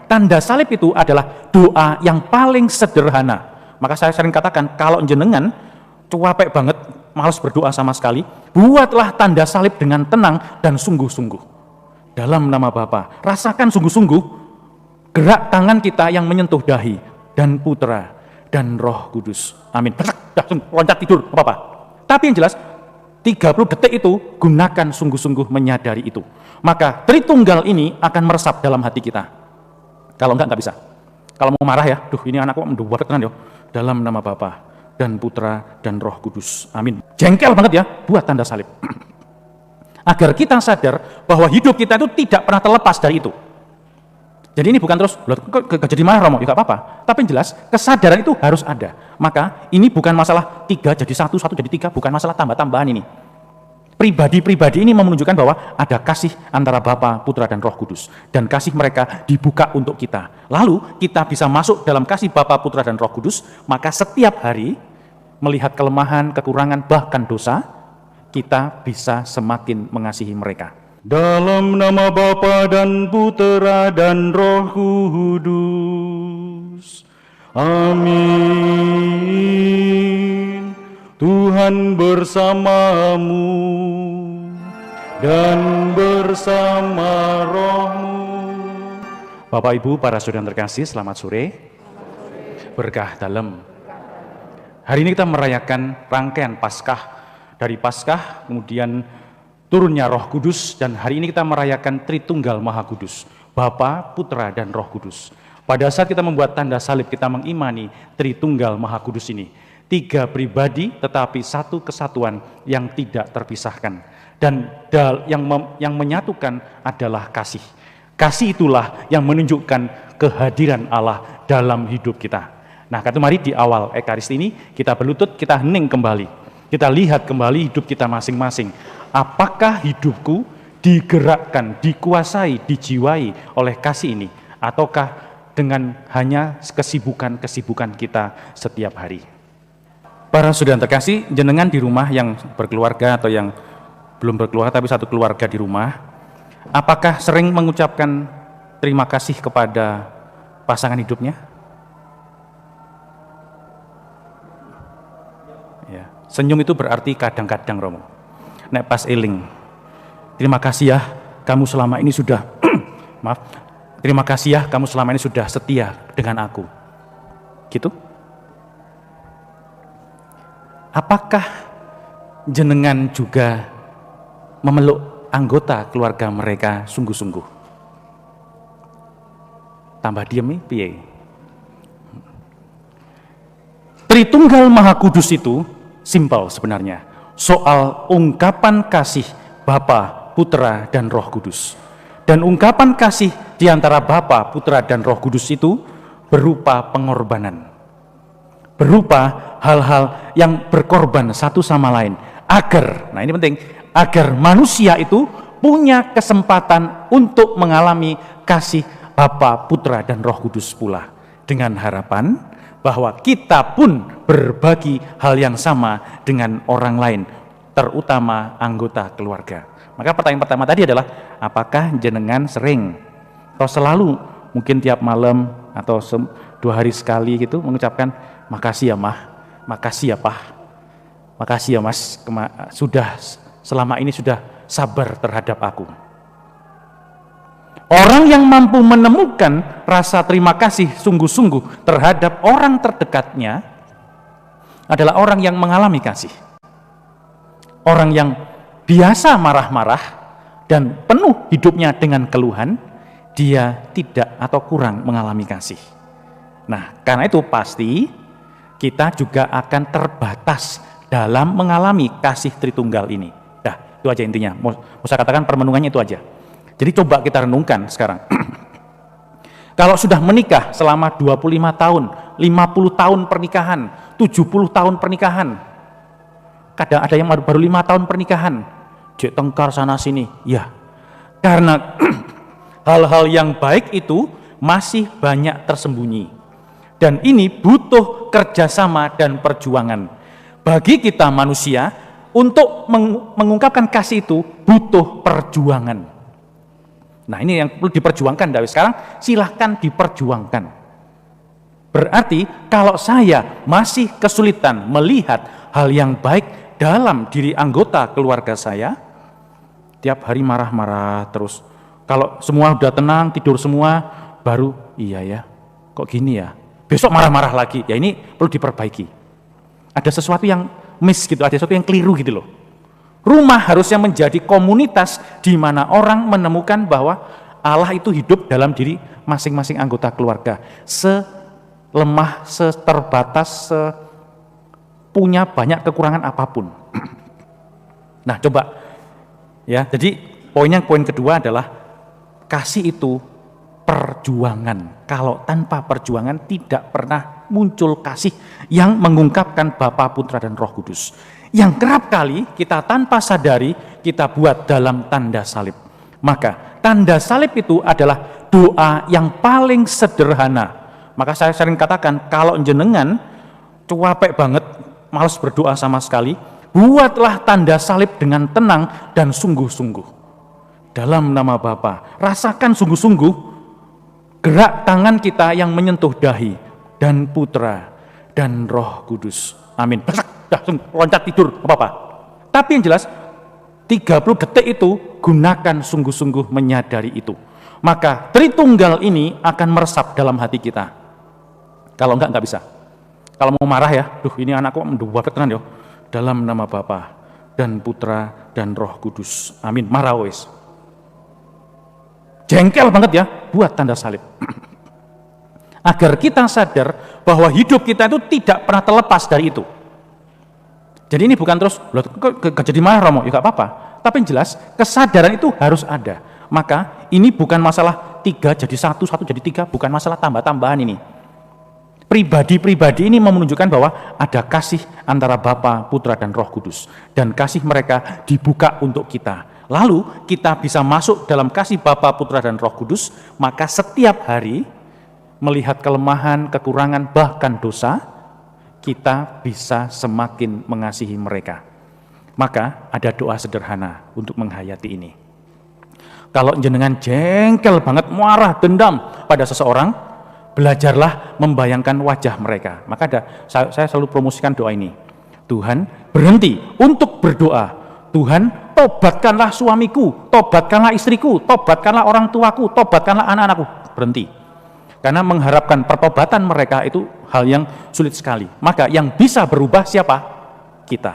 tanda salib itu adalah doa yang paling sederhana. Maka saya sering katakan, kalau jenengan cuapek banget, malas berdoa sama sekali, buatlah tanda salib dengan tenang dan sungguh-sungguh. Dalam nama Bapa, rasakan sungguh-sungguh gerak tangan kita yang menyentuh dahi dan Putra dan Roh Kudus. Amin. Langsung loncat tidur, apa-apa. Tapi yang jelas, 30 detik itu gunakan sungguh-sungguh menyadari itu. Maka Tritunggal ini akan meresap dalam hati kita. Kalau enggak bisa. Kalau mau marah ya, ini anakku mendua tenan yo. Dalam nama Bapa dan Putra dan Roh Kudus. Amin. Jengkel banget ya, buat tanda salib. Agar kita sadar bahwa hidup kita itu tidak pernah terlepas dari itu. Jadi ini bukan terus, kok jadi marah Romo, ya gak apa-apa. Tapi yang jelas, kesadaran itu harus ada. Maka ini bukan masalah 3 jadi 1, 1 jadi 3, bukan masalah tambah-tambahan ini. Pribadi-pribadi ini menunjukkan bahwa ada kasih antara Bapa, Putra, dan Roh Kudus. Dan kasih mereka dibuka untuk kita. Lalu kita bisa masuk dalam kasih Bapa, Putra, dan Roh Kudus, maka setiap hari melihat kelemahan, kekurangan, bahkan dosa, kita bisa semakin mengasihi mereka. Dalam nama Bapa dan Putra dan Roh Kudus. Amin. Tuhan bersamamu dan bersama rohmu. Bapak Ibu, para saudara yang terkasih, selamat sore. Berkah dalam. Hari ini kita merayakan rangkaian Paskah. Dari Paskah kemudian turunnya Roh Kudus, dan hari ini kita merayakan Tritunggal Maha Kudus, Bapa, Putra, dan Roh Kudus. Pada saat kita membuat tanda salib, kita mengimani Tritunggal Maha Kudus ini. 3 pribadi tetapi satu kesatuan yang tidak terpisahkan. Dan yang menyatukan adalah kasih. Kasih itulah yang menunjukkan kehadiran Allah dalam hidup kita. Nah, kata mari di awal Ekaristi ini kita berlutut, kita hening kembali. Kita lihat kembali hidup kita masing-masing. Apakah hidupku digerakkan, dikuasai, dijiwai oleh kasih ini? Ataukah dengan hanya kesibukan-kesibukan kita setiap hari? Para saudara terkasih, jenengan di rumah yang berkeluarga atau yang belum berkeluarga tapi satu keluarga di rumah, apakah sering mengucapkan terima kasih kepada pasangan hidupnya? Ya, senyum itu berarti kadang-kadang, Romo. Nek pas eling, terima kasih ya, kamu selama ini sudah maaf, terima kasih ya, kamu selama ini sudah setia dengan aku. Gitu? Apakah jenengan juga memeluk anggota keluarga mereka sungguh-sungguh? Tambah diem nih, piye? Tritunggal Maha Kudus itu simpel sebenarnya. Soal ungkapan kasih Bapa, Putra, dan Roh Kudus. Dan ungkapan kasih di antara Bapa, Putra, dan Roh Kudus itu berupa pengorbanan. Berupa hal-hal yang berkorban satu sama lain. Agar, nah ini penting, agar manusia itu punya kesempatan untuk mengalami kasih Bapa, Putra, dan Roh Kudus pula. Dengan harapan bahwa kita pun berbagi hal yang sama dengan orang lain, terutama anggota keluarga. Maka pertanyaan pertama tadi adalah, apakah jenengan sering atau selalu, mungkin tiap malam atau 2 hari sekali gitu mengucapkan, makasih ya Mah, makasih ya Pak, makasih ya Mas, sudah selama ini sudah sabar terhadap aku. Orang yang mampu menemukan rasa terima kasih sungguh-sungguh terhadap orang terdekatnya adalah orang yang mengalami kasih. Orang yang biasa marah-marah dan penuh hidupnya dengan keluhan, dia tidak atau kurang mengalami kasih. Nah, karena itu pasti kita juga akan terbatas dalam mengalami kasih Tritunggal ini. Dah, itu aja intinya. Mau saya katakan permenungannya itu aja. Jadi coba kita renungkan sekarang. Kalau sudah menikah selama 25 tahun, 50 tahun pernikahan, 70 tahun pernikahan, kadang ada yang baru 5 tahun pernikahan, jek tengkar sana sini, ya. Karena hal-hal yang baik itu masih banyak tersembunyi. Dan ini butuh kerjasama dan perjuangan. Bagi kita manusia, untuk mengungkapkan kasih itu butuh perjuangan. Nah ini yang perlu diperjuangkan dari sekarang, silahkan diperjuangkan. Berarti kalau saya masih kesulitan melihat hal yang baik dalam diri anggota keluarga saya, tiap hari marah-marah terus. Kalau semua udah tenang, tidur semua, baru iya ya, kok gini ya. Besok marah-marah lagi, ya ini perlu diperbaiki. Ada sesuatu yang miss gitu, ada sesuatu yang keliru gitu loh. Rumah harusnya menjadi komunitas di mana orang menemukan bahwa Allah itu hidup dalam diri masing-masing anggota keluarga. Selemah, seterbatas, punya banyak kekurangan apapun. Nah coba, ya jadi poin kedua adalah kasih itu perjuangan. Kalau tanpa perjuangan tidak pernah muncul kasih yang mengungkapkan Bapa, Putra, dan Roh Kudus. Yang kerap kali kita tanpa sadari kita buat dalam tanda salib. Maka tanda salib itu adalah doa yang paling sederhana. Maka saya sering katakan, kalau jenengan cuapek banget, malas berdoa sama sekali, buatlah tanda salib dengan tenang dan sungguh-sungguh. Dalam nama Bapa, rasakan sungguh-sungguh gerak tangan kita yang menyentuh dahi dan Putra dan Roh Kudus. Amin. Dah loncat tidur, apa-apa. Tapi yang jelas 30 detik itu gunakan sungguh-sungguh menyadari itu. Maka Tritunggal ini akan meresap dalam hati kita. Kalau enggak bisa. Kalau mau marah ya, ini anakku mendua tenan yo. Dalam nama Bapa dan Putra dan Roh Kudus. Amin. Marah wis. Jengkel banget ya, buat tanda salib. Agar kita sadar bahwa hidup kita itu tidak pernah terlepas dari itu. Jadi ini bukan terus, gak jadi marah Romo, ya gak apa-apa. Tapi yang jelas, kesadaran itu harus ada. Maka ini bukan masalah 3 jadi 1, 1 jadi 3, bukan masalah tambah-tambahan ini. Pribadi-pribadi ini menunjukkan bahwa ada kasih antara Bapa, Putra, dan Roh Kudus. Dan kasih mereka dibuka untuk kita. Lalu kita bisa masuk dalam kasih Bapa, Putra, dan Roh Kudus, maka setiap hari melihat kelemahan, kekurangan, bahkan dosa, kita bisa semakin mengasihi mereka. Maka ada doa sederhana untuk menghayati ini. Kalau jenengan jengkel banget, marah, dendam pada seseorang, belajarlah membayangkan wajah mereka. Maka saya selalu promosikan doa ini. Tuhan, berhenti untuk berdoa. Tuhan, tobatkanlah suamiku, tobatkanlah istriku, tobatkanlah orang tuaku, tobatkanlah anak-anakku. Berhenti. Karena mengharapkan pertobatan mereka itu hal yang sulit sekali. Maka yang bisa berubah siapa? Kita.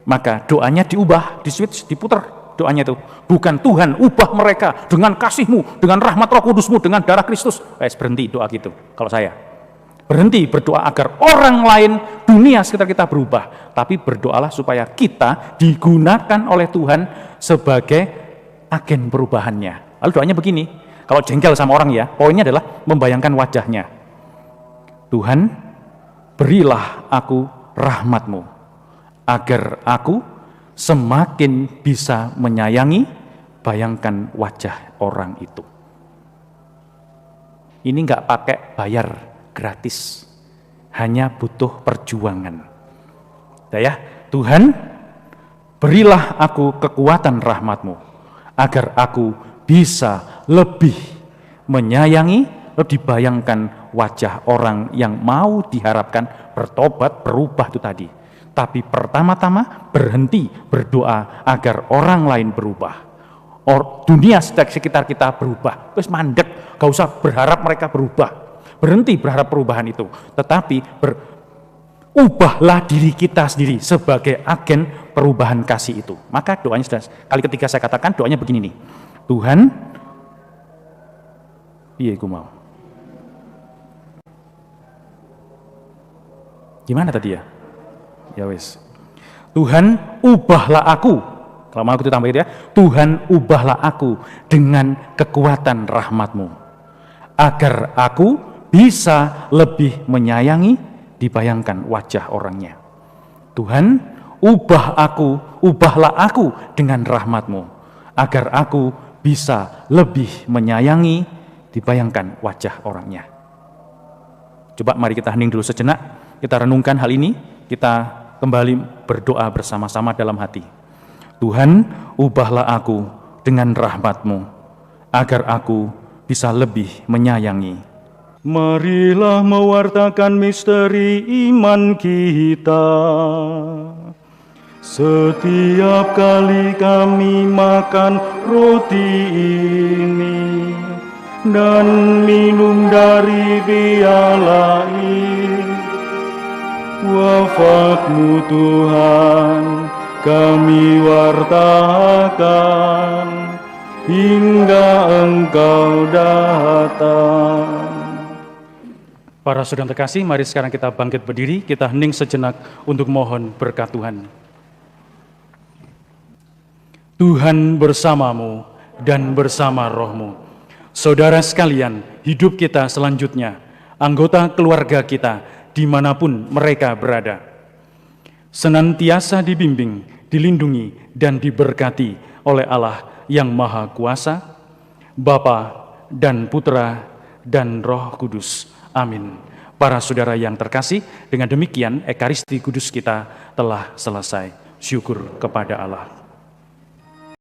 Maka doanya diubah, di-switch, diputar doanya itu. Bukan Tuhan, ubah mereka dengan kasih-Mu, dengan rahmat Roh Kudus-Mu, dengan darah Kristus. Berhenti doa gitu, kalau saya. Berhenti berdoa agar orang lain, dunia sekitar kita berubah. Tapi berdoalah supaya kita digunakan oleh Tuhan sebagai agen perubahannya. Lalu doanya begini, kalau jengkel sama orang ya, poinnya adalah membayangkan wajahnya. Tuhan, berilah aku rahmat-Mu, agar aku semakin bisa menyayangi, bayangkan wajah orang itu. Ini enggak pakai bayar, gratis. Hanya butuh perjuangan. Ya, Tuhan, berilah aku kekuatan rahmat-Mu, agar aku bisa lebih menyayangi, lebih dibayangkan wajah orang yang mau diharapkan bertobat, berubah itu tadi. Tapi pertama-tama berhenti berdoa agar orang lain berubah. Dunia sekitar kita berubah. Terus mandek, gak usah berharap mereka berubah. Berhenti berharap perubahan itu. Tetapi ubahlah diri kita sendiri sebagai agen perubahan kasih itu. Maka doanya sudah kali ketiga saya katakan, doanya begini nih. Tuhan, iya aku mau. Gimana tadi ya? Ya wis. Tuhan, ubahlah aku. Kalau mau aku ditambah ya. Tuhan, ubahlah aku dengan kekuatan rahmat-Mu, agar aku bisa lebih menyayangi, dibayangkan wajah orangnya. Tuhan, ubahlah aku dengan rahmat-Mu, agar aku bisa lebih menyayangi, dibayangkan wajah orangnya. Coba mari kita hening dulu sejenak, kita renungkan hal ini, kita kembali berdoa bersama-sama dalam hati. Tuhan, ubahlah aku dengan rahmat-Mu, agar aku bisa lebih menyayangi. Marilah mewartakan misteri iman kita. Setiap kali kami makan roti ini dan minum dari piala ini, wafat-Mu Tuhan kami wartakan hingga Engkau datang. Para saudara terkasih, mari sekarang kita bangkit berdiri, kita hening sejenak untuk mohon berkat Tuhan. Tuhan bersamamu dan bersama rohmu. Saudara sekalian, hidup kita selanjutnya, anggota keluarga kita, dimanapun mereka berada, senantiasa dibimbing, dilindungi, dan diberkati oleh Allah yang Maha Kuasa, Bapa dan Putra dan Roh Kudus. Amin. Para saudara yang terkasih, dengan demikian Ekaristi Kudus kita telah selesai. Syukur kepada Allah.